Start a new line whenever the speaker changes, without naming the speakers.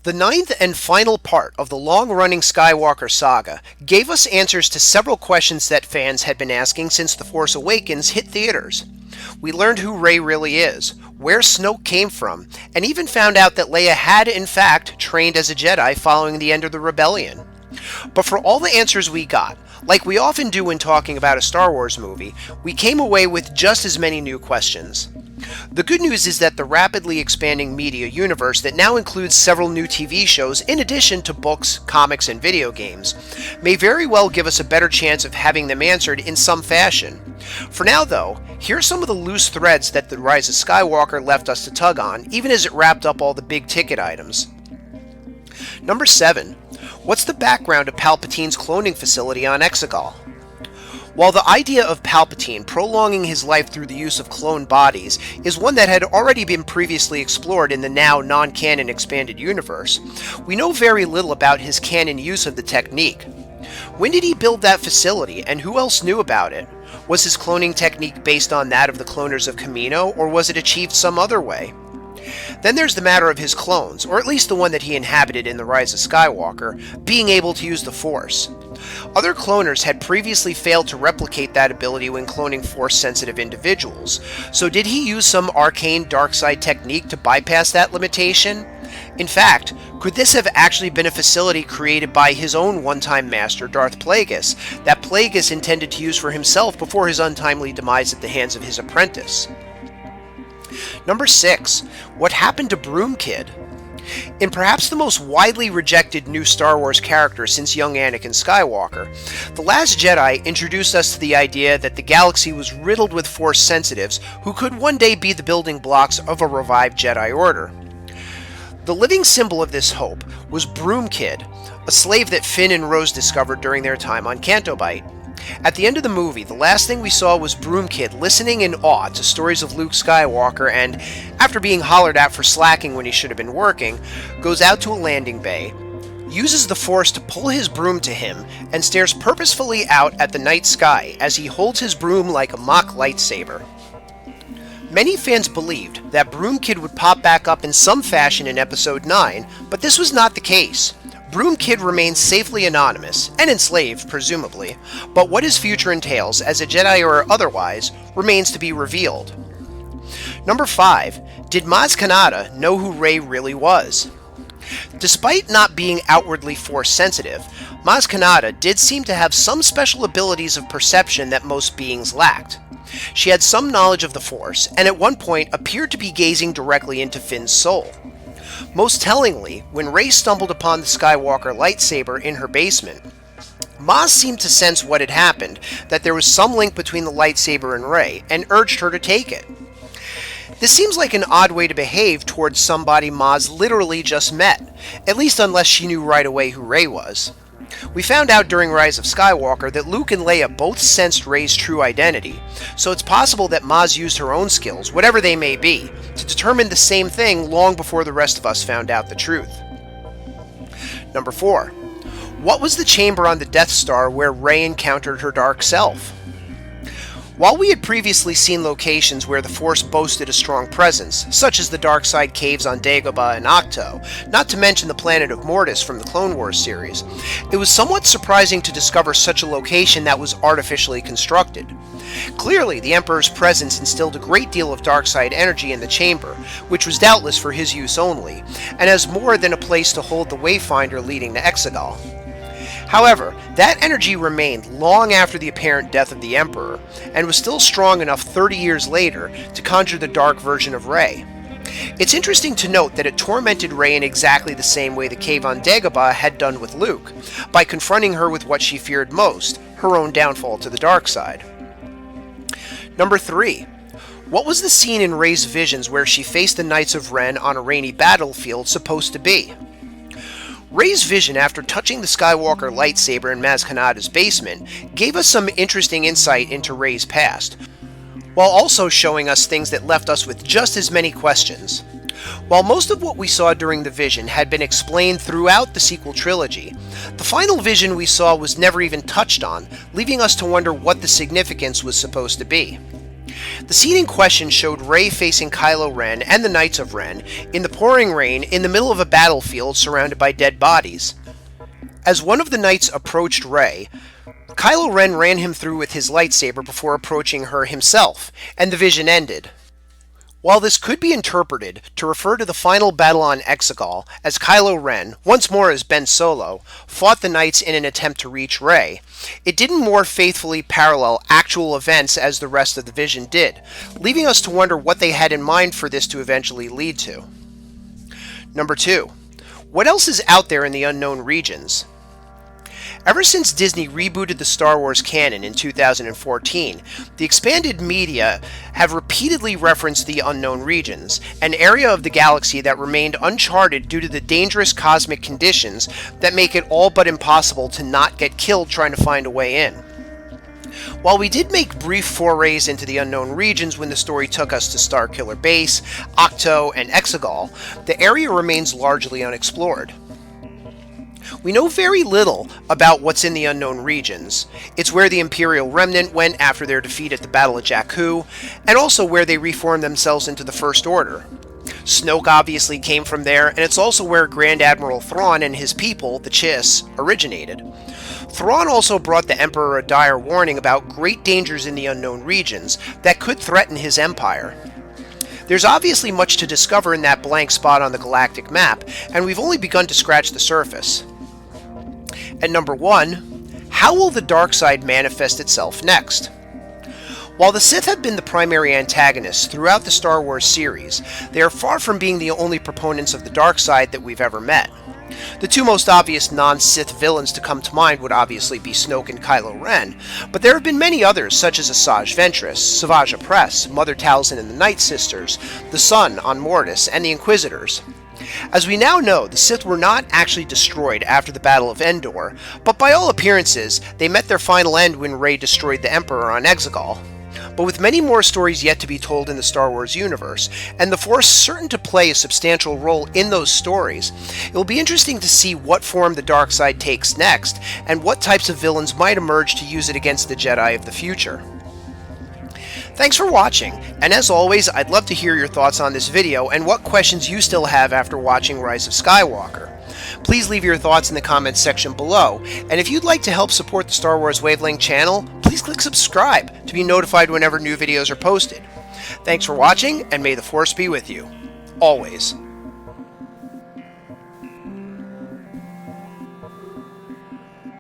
The ninth and final part of the long-running Skywalker saga gave us answers to several questions that fans had been asking since The Force Awakens hit theaters. We learned who Rey really is, where Snoke came from, and even found out that Leia had, in fact, trained as a Jedi following the end of the Rebellion. But for all the answers we got, like we often do when talking about a Star Wars movie, we came away with just as many new questions. The good news is that the rapidly expanding media universe that now includes several new TV shows in addition to books, comics, and video games may very well give us a better chance of having them answered in some fashion. For now though, here are some of the loose threads that The Rise of Skywalker left us to tug on, even as it wrapped up all the big ticket items. Number 7. What's the background of Palpatine's cloning facility on Exegol? While the idea of Palpatine prolonging his life through the use of cloned bodies is one that had already been previously explored in the now non-canon expanded universe, we know very little about his canon use of the technique. When did he build that facility, and who else knew about it? Was his cloning technique based on that of the cloners of Kamino, or was it achieved some other way? Then there's the matter of his clones, or at least the one that he inhabited in The Rise of Skywalker, being able to use the Force. Other cloners had previously failed to replicate that ability when cloning Force-sensitive individuals, so did he use some arcane dark side technique to bypass that limitation? In fact, could this have actually been a facility created by his own one-time master, Darth Plagueis, that Plagueis intended to use for himself before his untimely demise at the hands of his apprentice? Number 6. What happened to Broom Kid? In perhaps the most widely rejected new Star Wars character since young Anakin Skywalker, The Last Jedi introduced us to the idea that the galaxy was riddled with Force sensitives who could one day be the building blocks of a revived Jedi Order. The living symbol of this hope was Broom Kid, a slave that Finn and Rose discovered during their time on Canto Bight. At the end of the movie, the last thing we saw was Broom Kid listening in awe to stories of Luke Skywalker and, after being hollered at for slacking when he should have been working, goes out to a landing bay, uses the Force to pull his broom to him, and stares purposefully out at the night sky as he holds his broom like a mock lightsaber. Many fans believed that Broom Kid would pop back up in some fashion in Episode 9, but this was not the case. Broom Kid remains safely anonymous, and enslaved, presumably, but what his future entails, as a Jedi or otherwise, remains to be revealed. Number 5. Did Maz Kanata know who Rey really was? Despite not being outwardly Force-sensitive, Maz Kanata did seem to have some special abilities of perception that most beings lacked. She had some knowledge of the Force, and at one point appeared to be gazing directly into Finn's soul. Most tellingly, when Rey stumbled upon the Skywalker lightsaber in her basement, Maz seemed to sense what had happened, that there was some link between the lightsaber and Rey, and urged her to take it. This seems like an odd way to behave towards somebody Maz literally just met, at least unless she knew right away who Rey was. We found out during Rise of Skywalker that Luke and Leia both sensed Rey's true identity, so it's possible that Maz used her own skills, whatever they may be, to determine the same thing long before the rest of us found out the truth. Number 4. What was the chamber on the Death Star where Rey encountered her dark self? While we had previously seen locations where the Force boasted a strong presence, such as the dark side caves on Dagobah and Ahch-To, not to mention the planet of Mortis from the Clone Wars series, it was somewhat surprising to discover such a location that was artificially constructed. Clearly, the Emperor's presence instilled a great deal of dark side energy in the chamber, which was doubtless for his use only, and as more than a place to hold the Wayfinder leading to Exegol. However, that energy remained long after the apparent death of the Emperor, and was still strong enough 30 years later to conjure the dark version of Rey. It's interesting to note that it tormented Rey in exactly the same way the cave on Dagobah had done with Luke, by confronting her with what she feared most, her own downfall to the dark side. Number 3. What was the scene in Rey's visions where she faced the Knights of Ren on a rainy battlefield supposed to be? Rey's vision after touching the Skywalker lightsaber in Maz Kanata's basement gave us some interesting insight into Rey's past, while also showing us things that left us with just as many questions. While most of what we saw during the vision had been explained throughout the sequel trilogy, the final vision we saw was never even touched on, leaving us to wonder what the significance was supposed to be. The scene in question showed Rey facing Kylo Ren and the Knights of Ren in the pouring rain in the middle of a battlefield surrounded by dead bodies. As one of the knights approached Rey, Kylo Ren ran him through with his lightsaber before approaching her himself, and the vision ended. While this could be interpreted to refer to the final battle on Exegol, as Kylo Ren, once more as Ben Solo, fought the Knights in an attempt to reach Rey, it didn't more faithfully parallel actual events as the rest of the vision did, leaving us to wonder what they had in mind for this to eventually lead to. Number 2. What else is out there in the unknown regions? Ever since Disney rebooted the Star Wars canon in 2014, the expanded media have repeatedly referenced the unknown regions, an area of the galaxy that remained uncharted due to the dangerous cosmic conditions that make it all but impossible to not get killed trying to find a way in. While we did make brief forays into the unknown regions when the story took us to Starkiller Base, Octo, and Exegol, the area remains largely unexplored. We know very little about what's in the unknown regions. It's where the Imperial Remnant went after their defeat at the Battle of Jakku, and also where they reformed themselves into the First Order. Snoke obviously came from there, and it's also where Grand Admiral Thrawn and his people, the Chiss, originated. Thrawn also brought the Emperor a dire warning about great dangers in the unknown regions that could threaten his empire. There's obviously much to discover in that blank spot on the galactic map, and we've only begun to scratch the surface. At number 1, how will the dark side manifest itself next? While the Sith have been the primary antagonists throughout the Star Wars series, they are far from being the only proponents of the dark side that we've ever met. The two most obvious non-Sith villains to come to mind would obviously be Snoke and Kylo Ren, but there have been many others such as Asajj Ventress, Savage Opress, Mother Talzin and the Night Sisters, the Sun on Mortis, and the Inquisitors. As we now know, the Sith were not actually destroyed after the Battle of Endor, but by all appearances, they met their final end when Rey destroyed the Emperor on Exegol. But with many more stories yet to be told in the Star Wars universe, and the Force certain to play a substantial role in those stories, it will be interesting to see what form the dark side takes next, and what types of villains might emerge to use it against the Jedi of the future. Thanks for watching, and as always, I'd love to hear your thoughts on this video and what questions you still have after watching Rise of Skywalker. Please leave your thoughts in the comments section below, and if you'd like to help support the Star Wars Wavelength channel, please click subscribe to be notified whenever new videos are posted. Thanks for watching, and may the Force be with you. Always.